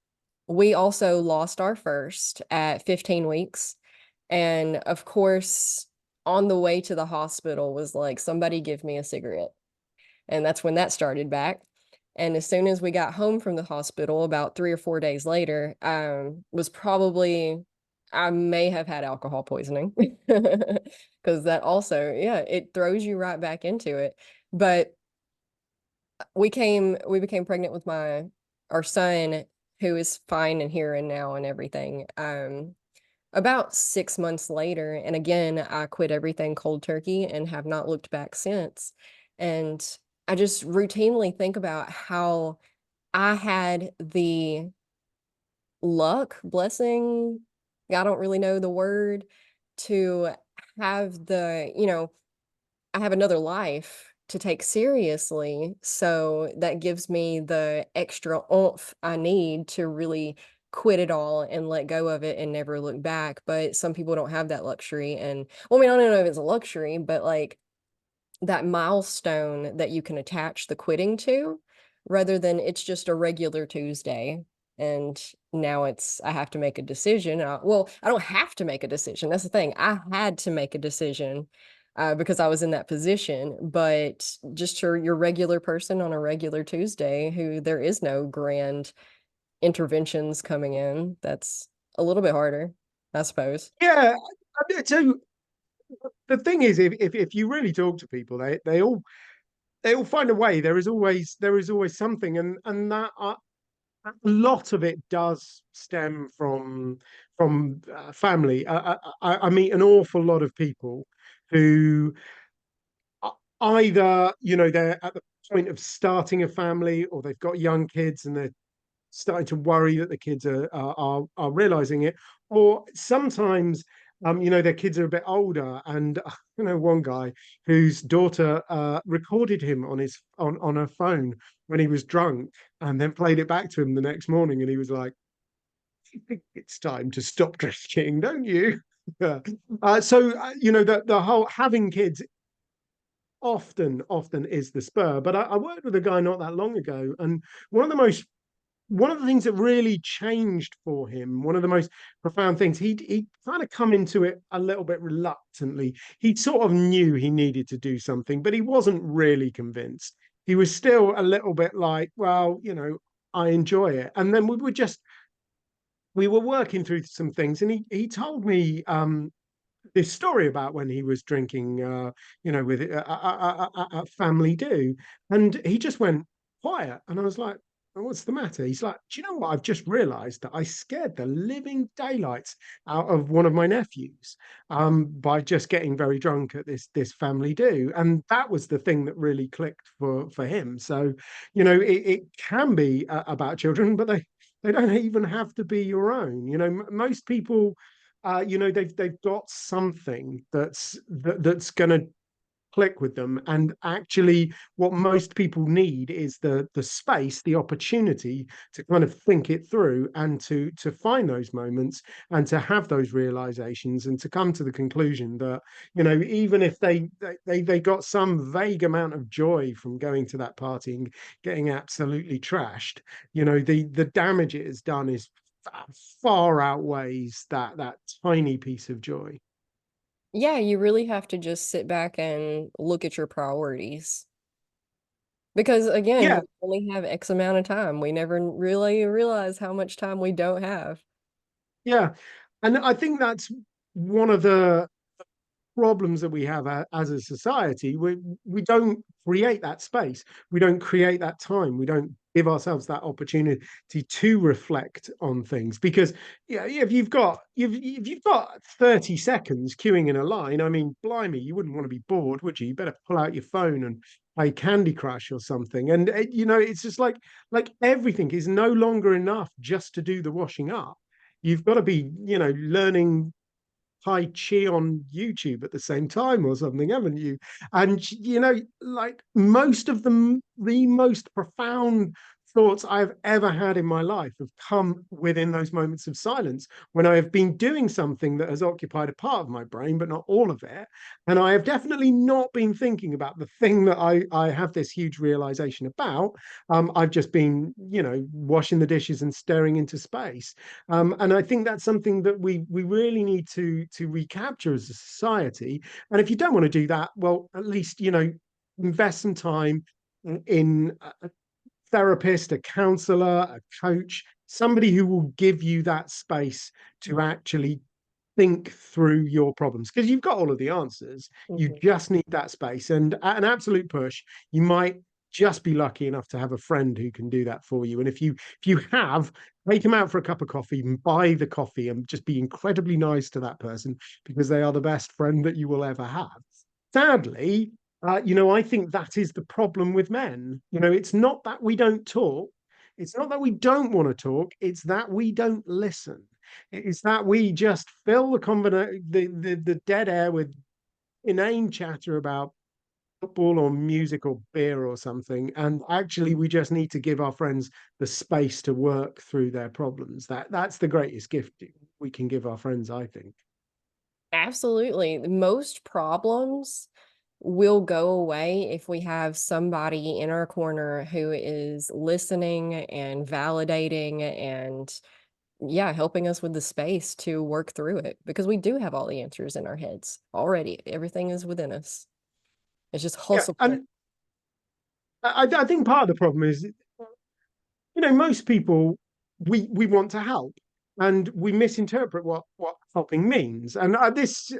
we also lost our first at 15 weeks. And of course, on the way to the hospital was like, somebody give me a cigarette. And that's when that started back. And as soon as we got home from the hospital, about 3 or 4 days later, was probably I may have had alcohol poisoning because that also, yeah, it throws you right back into it. But we became pregnant with our son, who is fine and here and now and everything. About 6 months later, and again, I quit everything cold turkey and have not looked back since. And I just routinely think about how I had the luck, blessing, I don't really know the word, to have I have another life to take seriously. So that gives me the extra oomph I need to really quit it all and let go of it and never look back. But some people don't have that luxury. And well, I mean, I don't know if it's a luxury, but like that milestone that you can attach the quitting to rather than it's just a regular Tuesday. And now I have to make a decision. Well, I don't have to make a decision. That's the thing. I had to make a decision because I was in that position. But just your regular person on a regular Tuesday who there is no grand interventions coming in, that's a little bit harder, I suppose. Yeah. So the thing is, if you really talk to people, they all find a way. There is always something, and that a lot of it does stem from family. I meet an awful lot of people who either they're at the point of starting a family, or they've got young kids and they're starting to worry that the kids are realizing it, or sometimes their kids are a bit older, and one guy whose daughter recorded him on her phone when he was drunk, and then played it back to him the next morning, and he was like, "I think it's time to stop drinking, don't you?" Yeah. The whole having kids often is the spur. But I worked with a guy not that long ago, and one of the things that really changed for him, one of the most profound things, he kind of come into it a little bit reluctantly. He sort of knew he needed to do something, but he wasn't really convinced. He was still a little bit like, well, I enjoy it. And then we were working through some things, and he told me this story about when he was drinking, with a family do, and he just went quiet, and I was like, "Oh, what's the matter?" He's like, "Do you know what? I've just realised that I scared the living daylights out of one of my nephews, by just getting very drunk at this family do," and that was the thing that really clicked for him. So, it can be about children, but they don't even have to be your own. Most people they've got something that's going to click with them, and actually what most people need is the space, the opportunity to kind of think it through, and to find those moments, and to have those realizations, and to come to the conclusion that even if they got some vague amount of joy from going to that party and getting absolutely trashed, the damage it has done is far outweighs that tiny piece of joy. Yeah, you really have to just sit back and look at your priorities. Because again, we Yeah, only have X amount of time. We never really realize how much time we don't have. yeah. And I think that's one of the problems that we have as a society. We don't create that space. We don't create that time. We don't give ourselves that opportunity to reflect on things, because yeah, if you've got 30 seconds queuing in a line, I mean, blimey, you wouldn't want to be bored, would you? You better pull out your phone and play Candy Crush or something. And it's just like everything is no longer enough just to do the washing up. You've got to be, learning Tai Chi on YouTube at the same time or something, haven't you? And like most of the most profound thoughts I've ever had in my life have come within those moments of silence, when I have been doing something that has occupied a part of my brain, but not all of it. And I have definitely not been thinking about the thing that I have this huge realization about. I've just been, washing the dishes and staring into space. And I think that's something that we really need to recapture as a society. And if you don't want to do that, well, at least invest some time in a therapist, a counselor, a coach, somebody who will give you that space to actually think through your problems because you've got all of the answers. You Mhm. just need that space. And at an absolute push, you might just be lucky enough to have a friend who can do that for you. And if you have, take them out for a cup of coffee and buy the coffee and just be incredibly nice to that person because they are the best friend that you will ever have. Sadly, I think that is the problem with men. It's not that we don't talk. It's not that we don't want to talk. It's that we don't listen. It's that we just fill the dead air with inane chatter about football or music or beer or something. And actually, we just need to give our friends the space to work through their problems. That's the greatest gift we can give our friends, I think. Absolutely. Most problems will go away if we have somebody in our corner who is listening and validating and, yeah, helping us with the space to work through it because we do have all the answers in our heads already. Everything is within us. It's just Yeah, hustle. and I think part of the problem is, most people we want to help, and we misinterpret what helping means. And this,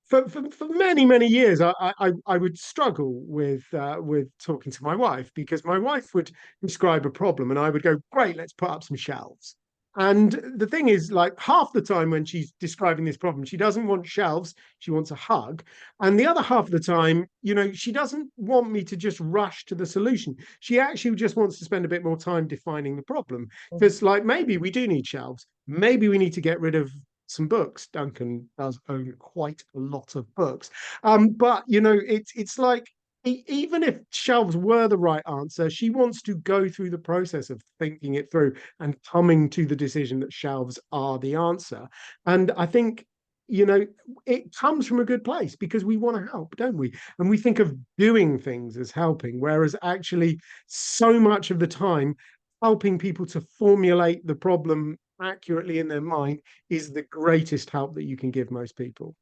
for many years, I would struggle with talking to my wife because my wife would describe a problem and I would go, great, let's put up some shelves. And the thing is, like half the time when she's describing this problem, she doesn't want shelves, she wants a hug. And the other half of the time, she doesn't want me to just rush to the solution. She actually just wants to spend a bit more time defining the problem. Mhm. Because, like, maybe we do need shelves. Maybe we need to get rid of some books. Duncan does own quite a lot of books. But it's like even if shelves were the right answer, she wants to go through the process of thinking it through and coming to the decision that shelves are the answer. And I think it comes from a good place because we want to help, don't we? And we think of doing things as helping, whereas actually so much of the time helping people to formulate the problem accurately in their mind is the greatest help that you can give most people.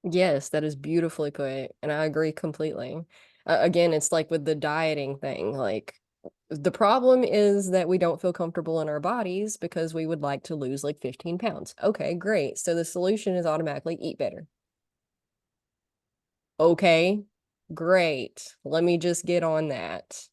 Yes, that is beautifully put, and I agree completely. Again, it's like with the dieting thing, like the problem is that we don't feel comfortable in our bodies because we would like to lose like 15 pounds. Okay, great. So the solution is automatically eat better. Okay, great. Let me just get on that.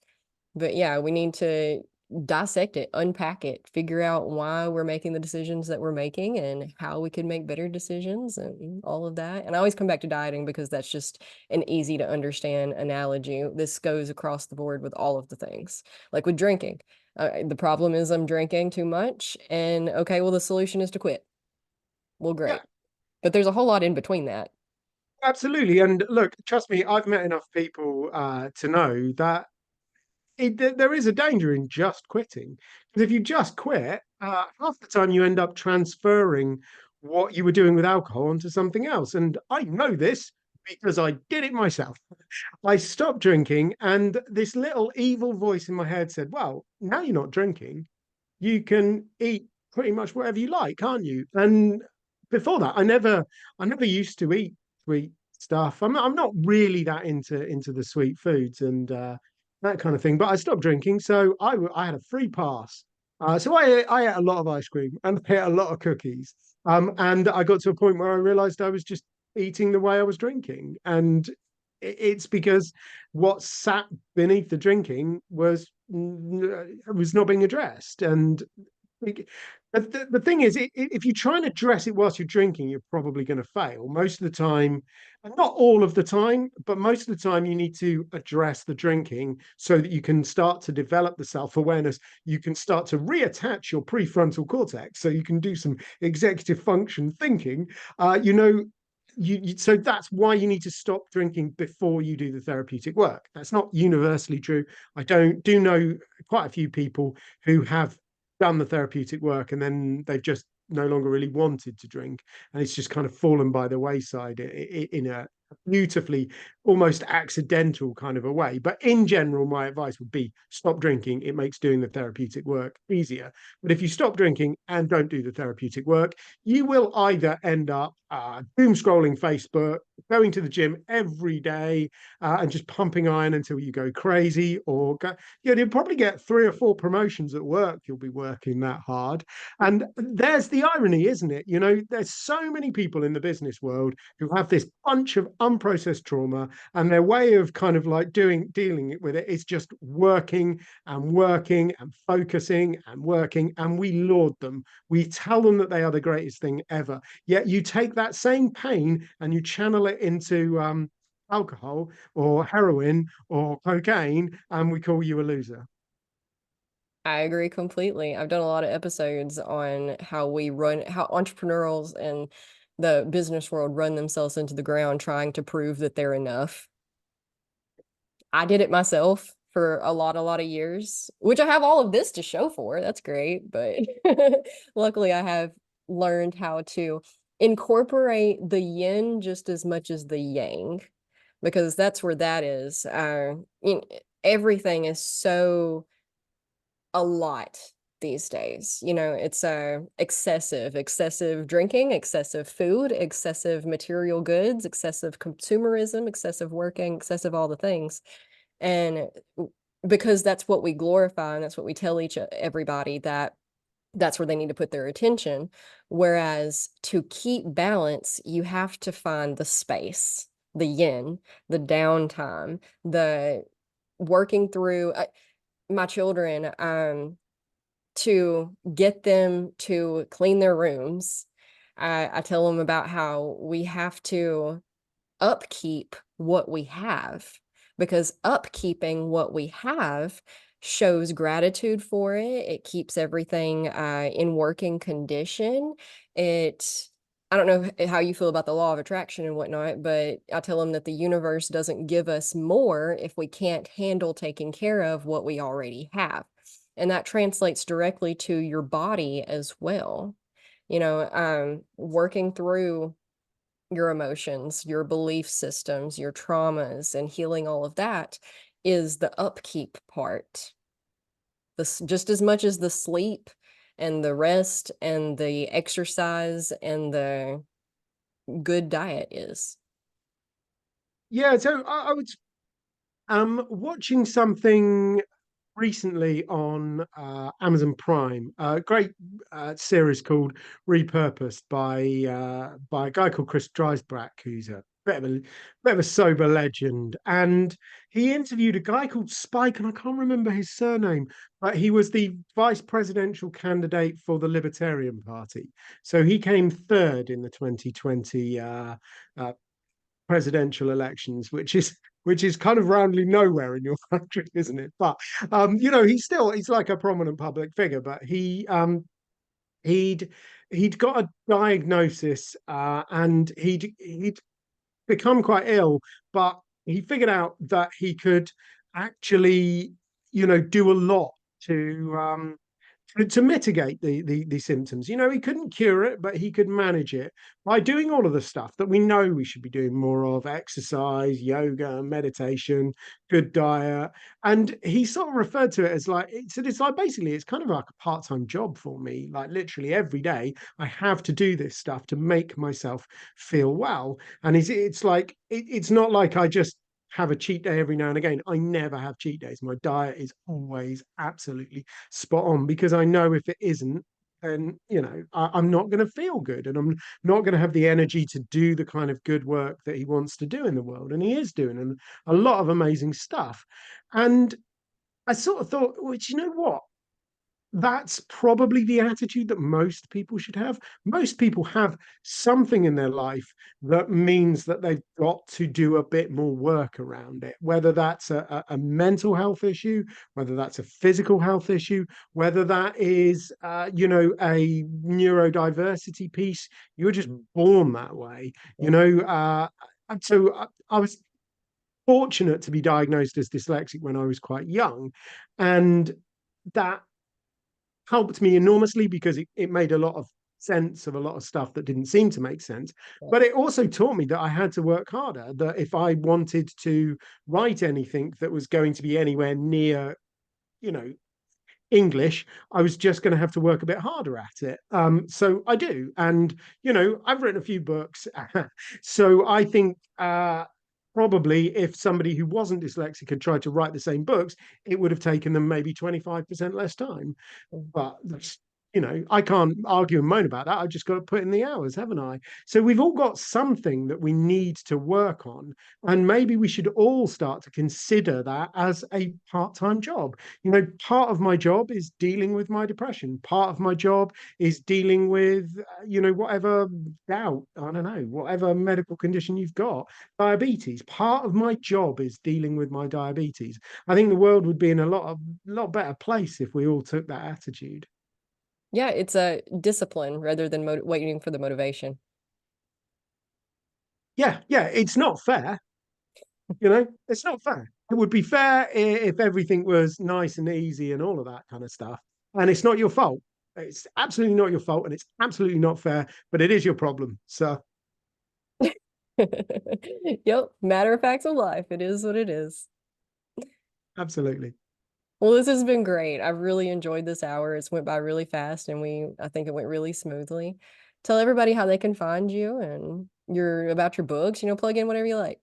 But yeah, we need to dissect it, unpack it, figure out why we're making the decisions that we're making and how we can make better decisions and all of that. And I always come back to dieting because that's just an easy to understand analogy. This goes across the board with all of the things, like with drinking. The problem is I'm drinking too much, and okay, well, the solution is to quit. Well, Yeah, great. But there's a whole lot in between that. absolutely. And look, trust me, I've met enough people to know that there is a danger in just quitting. Because if you just quit, half the time you end up transferring what you were doing with alcohol onto something else. And I know this because I did it myself. I stopped drinking, and this little evil voice in my head said, well, now you're not drinking, you can eat pretty much whatever you like, can't you? And before that, I never used to eat sweet stuff. I'm not really that into the sweet foods and that kind of thing. But I stopped drinking, so I had a free pass. So I ate a lot of ice cream and I ate a lot of cookies. And I got to a point where I realized I was just eating the way I was drinking, and it's because what sat beneath the drinking was not being addressed. And the thing is, if you try and address it whilst you're drinking, you're probably going to fail most of the time. And not all of the time, but most of the time, you need to address the drinking so that you can start to develop the self awareness. You can start to reattach your prefrontal cortex so you can do some executive function thinking. Uh, you know, so that's why you need to stop drinking before you do the therapeutic work. That's not universally true. I don't do know quite a few people who have done the therapeutic work and then they've just no longer really wanted to drink, and it's just kind of fallen by the wayside in a beautifully almost accidental kind of a way. But in general, my advice would be stop drinking. It makes doing the therapeutic work easier. But if you stop drinking and don't do the therapeutic work, you will either end up doom scrolling Facebook, going to the gym every day and just pumping iron until you go crazy, or yeah, you'll probably get 3 or 4 promotions at work. You'll be working that hard. And there's the irony, isn't it? There's so many people in the business world who have this bunch of unprocessed trauma, and their way of kind of like dealing with it is just working and focusing and working. And we laud them. We tell them that they are the greatest thing ever. Yet you take that same pain and you channel it into alcohol or heroin or cocaine, and we call you a loser. I agree completely. I've done a lot of episodes on how entrepreneurs and the business world run themselves into the ground trying to prove that they're enough. I did it myself for a lot of years, which I have all of this to show for. That's great. But luckily, I have learned how to incorporate the yin just as much as the yang, because that's where that is. Everything is so a lot these days. It's excessive drinking, excessive food, excessive material goods, excessive consumerism, excessive working, excessive all the things. And because that's what we glorify and that's what we tell everybody, that that's where they need to put their attention. Whereas to keep balance, you have to find the space, the yin, the downtime, the working through my children, to get them to clean their rooms. I tell them about how we have to upkeep what we have, because upkeeping what we have shows gratitude for it. It keeps everything in working condition. It, I don't know how you feel about the law of attraction and whatnot, but I tell them that the universe doesn't give us more if we can't handle taking care of what we already have. And that translates directly to your body as well. Working through your emotions, your belief systems, your traumas, and healing all of that is the upkeep part. This just as much as the sleep and the rest and the exercise and the good diet is. Yeah, so I was watching something recently on Amazon Prime. A great series called Repurposed by a guy called Chris Dreisbach, who's a bit of a sober legend. And he interviewed a guy called Spike, and I can't remember his surname, but he was the vice presidential candidate for the Libertarian Party. So he came third in the 2020 uh, presidential elections, which is kind of roundly nowhere in your country, isn't it? But he's like a prominent public figure, but he'd he'd got a diagnosis and he'd become quite ill, but he figured out that he could actually, do a lot to mitigate the symptoms. He couldn't cure it, but he could manage it by doing all of the stuff that we know we should be doing more of: exercise, yoga, meditation, good diet. And he sort of referred to it as like it's like basically it's kind of like a part-time job for me. Like literally every day I have to do this stuff to make myself feel well. And it's like it's not like I just have a cheat day every now and again. I never have cheat days. My diet is always absolutely spot on, because I know if it isn't, then I'm not going to feel good, and I'm not going to have the energy to do the kind of good work that he wants to do in the world, and he is doing a lot of amazing stuff. And I sort of thought, well, you know what? That's probably the attitude that most people should have. Most people have something in their life that means that they've got to do a bit more work around it, whether that's a mental health issue, whether that's a physical health issue, whether that is, a neurodiversity piece. You were just born that way, and so I was fortunate to be diagnosed as dyslexic when I was quite young. And that helped me enormously because it made a lot of sense of a lot of stuff that didn't seem to make sense. But it also taught me that I had to work harder, that if I wanted to write anything that was going to be anywhere near, you know, English, I was just going to have to work a bit harder at it. So I do. And, I've written a few books. So I think probably if somebody who wasn't dyslexic had tried to write the same books, it would have taken them maybe 25% less time. But I can't argue and moan about that. I've just got to put in the hours, haven't I? So we've all got something that we need to work on. And maybe we should all start to consider that as a part-time job. Part of my job is dealing with my depression. Part of my job is dealing with, whatever doubt, I don't know, whatever medical condition you've got, diabetes. Part of my job is dealing with my diabetes. I think the world would be in a lot better place if we all took that attitude. Yeah, it's a discipline rather than waiting for the motivation. Yeah, yeah, it's not fair. It's not fair. It would be fair if everything was nice and easy and all of that kind of stuff. And it's not your fault. It's absolutely not your fault, and it's absolutely not fair, but it is your problem. So, Yep, matter of facts of life. It is what it is. absolutely. Well, this has been great. I've really enjoyed this hour. It's went by really fast and I think it went really smoothly. Tell everybody how they can find you and about your books, plug in whatever you like.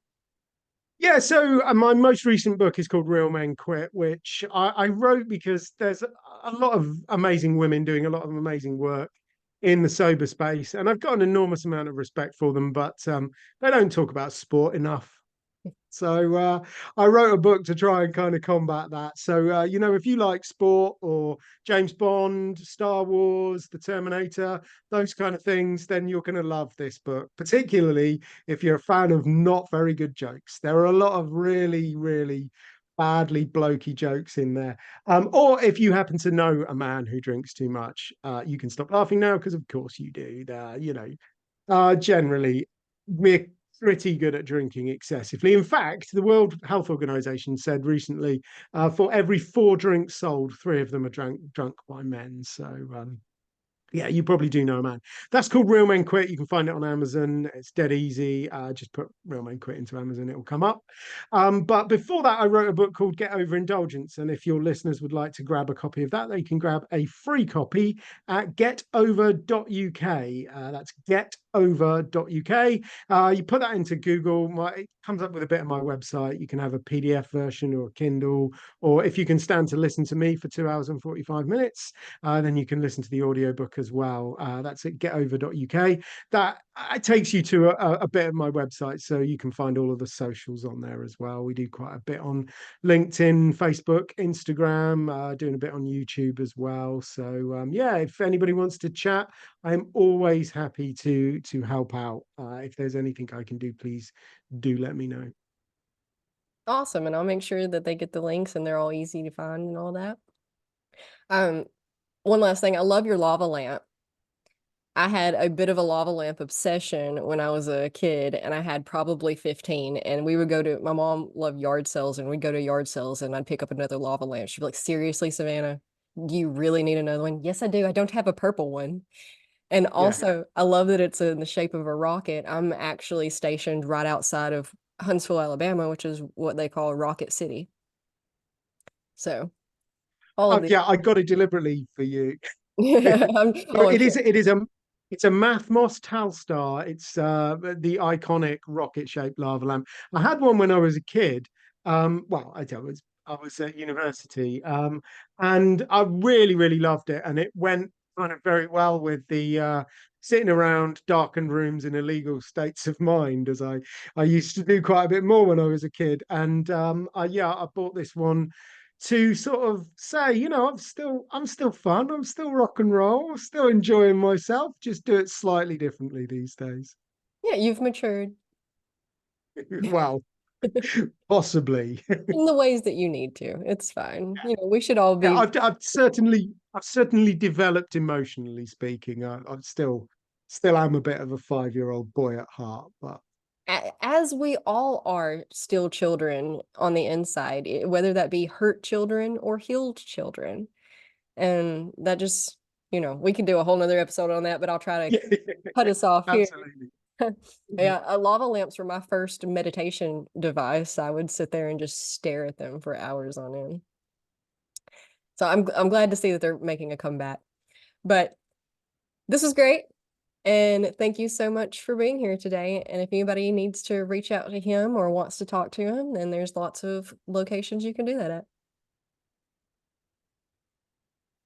Yeah, so my most recent book is called Real Men Quit, which I wrote because there's a lot of amazing women doing a lot of amazing work in the sober space, and I've got an enormous amount of respect for them, but they don't talk about sport enough. So I wrote a book to try and kind of combat that. So if you like sport or James Bond, Star Wars, The Terminator, those kind of things, then you're going to love this book, particularly if you're a fan of not very good jokes. There are a lot of really, really badly blokey jokes in there. Or if you happen to know a man who drinks too much, you can stop laughing now because of course you do. Generally, we're pretty good at drinking excessively. In fact, the World Health Organization said recently, for every four drinks sold, three of them are drunk by men. So yeah, you probably do know a man. That's called Real Men Quit. You can find it on Amazon. It's dead easy. Just put Real Men Quit into Amazon, it will come up. But before that, I wrote a book called Get Over Indulgence. And if your listeners would like to grab a copy of that, they can grab a free copy at getover.uk. That's getover.uk. You put that into Google, it comes up with a bit of my website. You can have a PDF version or a Kindle, or if you can stand to listen to me for 2 hours and 45 minutes, then you can listen to the audiobook as well. That's at getover.uk. That it takes you to a bit of my website, so you can find all of the socials on there as well. We do quite a bit on LinkedIn, Facebook, Instagram, doing a bit on YouTube as well. So yeah, if anybody wants to chat, I'm always happy to help out. If there's anything I can do, please do let me know. Awesome. And I'll make sure that they get the links and they're all easy to find and all that. Um, One last thing. I love your lava lamp. I had a bit of a lava lamp obsession when I was a kid, and I had probably 15. And we would my mom loved yard sales, and we'd go to yard sales, and I'd pick up another lava lamp. She'd be like, "Seriously, Savannah, do you really need another one?" Yes, I do. I don't have a purple one. And Yeah. also, I love that it's in the shape of a rocket. I'm actually stationed right outside of Huntsville, Alabama, which is what they call Rocket City. So, all of Oh the, yeah, I got it deliberately for you. I'm It is sure. it is a it's a Mathmos Talstar. It's the iconic rocket shaped lava lamp. I had one when I was a kid. Well, I was at university, and I really really loved it, and it went kind of very well with the sitting around darkened rooms in illegal states of mind, as I used to do quite a bit more when I was a kid. And I bought this one to sort of say, I'm still fun, I'm still rock and roll, I'm still enjoying myself, just do it slightly differently these days. Yeah, you've matured Well, possibly. in the ways that you need to. It's fine. We should all Yeah, be I've certainly developed emotionally speaking. I'm still am a bit of a 5-year-old boy at heart, but as we all are still children on the inside, whether that be hurt children or healed children. And that just, we can do a whole nother episode on that, but I'll try to yeah, cut us off here. absolutely. Yeah, lava lamps were my first meditation device. I would sit there and just stare at them for hours on end. So I'm glad to see that they're making a comeback. But this was great. And thank you so much for being here today. And if anybody needs to reach out to him or wants to talk to him, then there's lots of locations you can do that at.